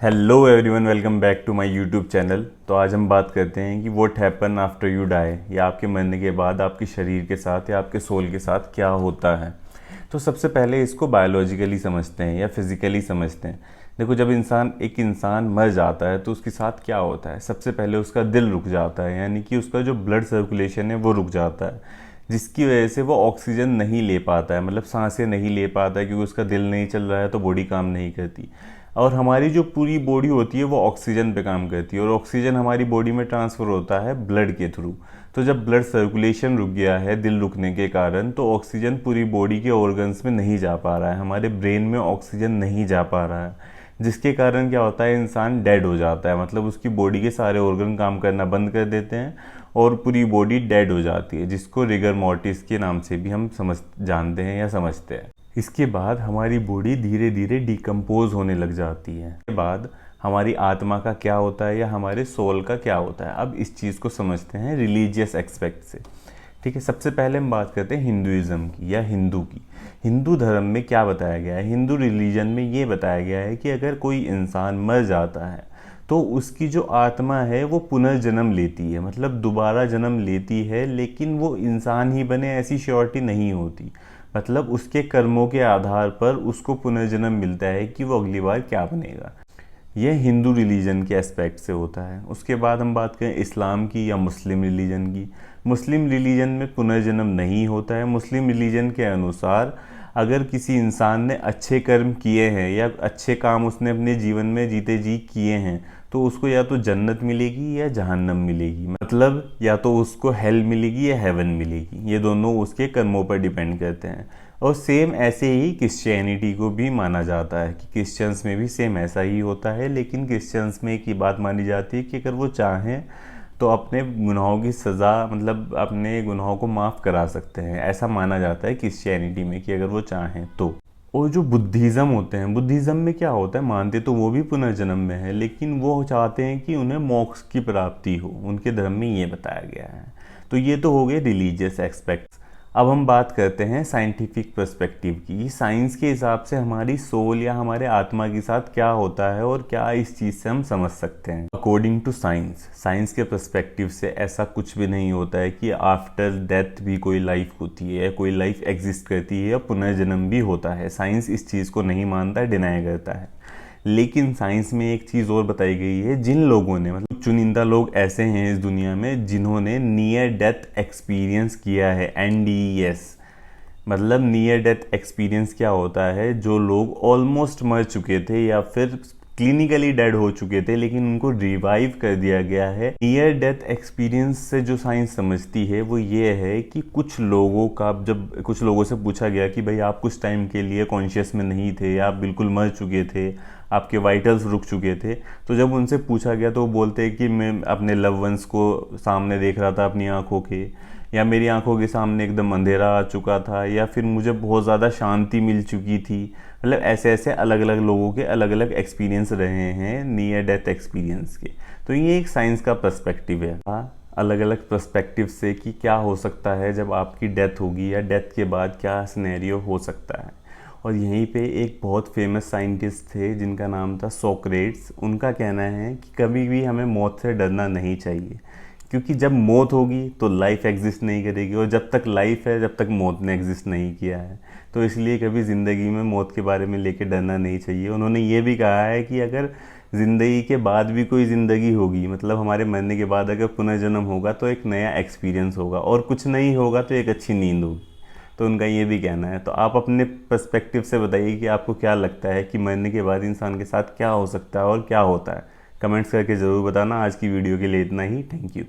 Hello everyone, welcome back to my YouTube channel. तो आज हम बात करते हैं कि what happen after you die, या आपके मरने के बाद आपके शरीर के साथ या आपके सोल के साथ क्या होता है। तो सबसे पहले इसको बायोलॉजिकली समझते हैं या फिज़िकली समझते हैं। देखो, जब एक इंसान मर जाता है तो उसके साथ क्या होता है। सबसे पहले उसका दिल रुक जाता है, यानी कि उसका जो ब्लड सर्कुलेशन है वो रुक जाता है, जिसकी वजह से वो ऑक्सीजन नहीं ले पाता है, मतलब सांसें नहीं ले पाता है, क्योंकि उसका दिल नहीं चल रहा है तो बॉडी काम नहीं करती। और हमारी जो पूरी बॉडी होती है वो ऑक्सीजन पे काम करती है, और ऑक्सीजन हमारी बॉडी में ट्रांसफ़र होता है ब्लड के थ्रू। तो जब ब्लड सर्कुलेशन रुक गया है दिल रुकने के कारण, तो ऑक्सीजन पूरी बॉडी के ऑर्गन्स में नहीं जा पा रहा है, हमारे ब्रेन में ऑक्सीजन नहीं जा पा रहा है, जिसके कारण क्या होता है, इंसान डेड हो जाता है। मतलब उसकी बॉडी के सारे ऑर्गन काम करना बंद कर देते हैं और पूरी बॉडी डेड हो जाती है, जिसको रिगर मॉर्टिस के नाम से भी हम जानते हैं या समझते हैं। इसके बाद हमारी बॉडी धीरे धीरे डिकम्पोज होने लग जाती है। इसके बाद हमारी आत्मा का क्या होता है या हमारे सोल का क्या होता है। अब इस चीज़ को समझते हैं रिलीजियस एक्सपेक्ट से। ठीक है, सबसे पहले हम बात करते हैं हिंदुइज्म की या हिंदू की। हिंदू धर्म में क्या बताया गया है, हिंदू रिलीजन में ये बताया गया है कि अगर कोई इंसान मर जाता है तो उसकी जो आत्मा है वो पुनर्जन्म लेती है, मतलब दोबारा जन्म लेती है, लेकिन वो इंसान ही बने ऐसी श्योरिटी नहीं होती। मतलब उसके कर्मों के आधार पर उसको पुनर्जन्म मिलता है कि वो अगली बार क्या बनेगा। यह हिंदू रिलीजन के एस्पेक्ट से होता है। उसके बाद हम बात करें इस्लाम की या मुस्लिम रिलीजन की। मुस्लिम रिलीजन में पुनर्जन्म नहीं होता है। मुस्लिम रिलीजन के अनुसार अगर किसी इंसान ने अच्छे कर्म किए हैं या अच्छे काम उसने अपने जीवन में जीते जी किए हैं, तो उसको या तो जन्नत मिलेगी या जहन्नम मिलेगी। मतलब या तो उसको हेल मिलेगी या हेवन मिलेगी, ये दोनों उसके कर्मों पर डिपेंड करते हैं। और सेम ऐसे ही क्रिश्चियनिटी को भी माना जाता है कि क्रिश्चियंस में भी सेम ऐसा ही होता है। लेकिन क्रिश्चियंस में एक ही बात मानी जाती है कि अगर वो चाहें तो अपने गुनाहों की सज़ा, मतलब अपने गुनाहों को माफ़ करा सकते हैं। ऐसा माना जाता है क्रिश्चियनिटी में कि अगर वो चाहें तो। और जो बुद्धिज़्म होते हैं, बुद्धिज़्म में क्या होता है, मानते तो वो भी पुनर्जन्म में है, लेकिन वो चाहते हैं कि उन्हें मोक्ष की प्राप्ति हो। उनके धर्म में ये बताया गया है। तो ये तो हो गए रिलीजियस एस्पेक्ट्स। अब हम बात करते हैं साइंटिफिक पर्सपेक्टिव की। साइंस के हिसाब से हमारी सोल या हमारे आत्मा के साथ क्या होता है और क्या इस चीज़ से हम समझ सकते हैं। अकॉर्डिंग टू साइंस, साइंस के पर्सपेक्टिव से ऐसा कुछ भी नहीं होता है कि आफ्टर डेथ भी कोई लाइफ होती है, कोई लाइफ एग्जिस्ट करती है या पुनर्जन्म भी होता है। साइंस इस चीज़ को नहीं मानता, डिनाई करता है। लेकिन साइंस में एक चीज़ और बताई गई है, जिन लोगों ने, मतलब चुनिंदा लोग ऐसे हैं इस दुनिया में जिन्होंने नियर डेथ एक्सपीरियंस किया है, NDES। मतलब नियर डेथ एक्सपीरियंस क्या होता है, जो लोग ऑलमोस्ट मर चुके थे या फिर क्लिनिकली डेड हो चुके थे लेकिन उनको रिवाइव कर दिया गया है। नियर डेथ एक्सपीरियंस से जो साइंस समझती है वो ये है कि कुछ लोगों का, जब कुछ लोगों से पूछा गया कि भाई आप कुछ टाइम के लिए कॉन्शियस में नहीं थे, आप बिल्कुल मर चुके थे, आपके वाइटल्स रुक चुके थे, तो जब उनसे पूछा गया तो वो बोलते हैं कि मैं अपने लव वंस को सामने देख रहा था अपनी आंखों के, या मेरी आंखों के सामने एकदम अंधेरा आ चुका था, या फिर मुझे बहुत ज़्यादा शांति मिल चुकी थी। मतलब ऐसे ऐसे अलग अलग लोगों के अलग अलग एक्सपीरियंस रहे हैं नियर डेथ एक्सपीरियंस के। तो ये एक साइंस का पर्सपेक्टिव है। अलग अलग पर्सपेक्टिव से कि क्या हो सकता है जब आपकी डेथ होगी या डेथ के बाद क्या सिनेरियो हो सकता है। और यहीं पे एक बहुत फेमस साइंटिस्ट थे जिनका नाम था सोक्रेट्स। उनका कहना है कि कभी भी हमें मौत से डरना नहीं चाहिए, क्योंकि जब मौत होगी तो लाइफ एग्जिस्ट नहीं करेगी, और जब तक लाइफ है जब तक मौत ने एग्जिस्ट नहीं किया है। तो इसलिए कभी ज़िंदगी में मौत के बारे में लेके डरना नहीं चाहिए। उन्होंने ये भी कहा है कि अगर ज़िंदगी के बाद भी कोई ज़िंदगी होगी, मतलब हमारे मरने के बाद अगर पुनर्जन्म होगा तो एक नया एक्सपीरियंस होगा, और कुछ नहीं होगा तो एक अच्छी नींद होगी। तो उनका ये भी कहना है। तो आप अपने पर्सपेक्टिव से बताइए कि आपको क्या लगता है कि मरने के बाद इंसान के साथ क्या हो सकता है और क्या होता है। कमेंट्स करके ज़रूर बताना। आज की वीडियो के लिए इतना ही। Thank you.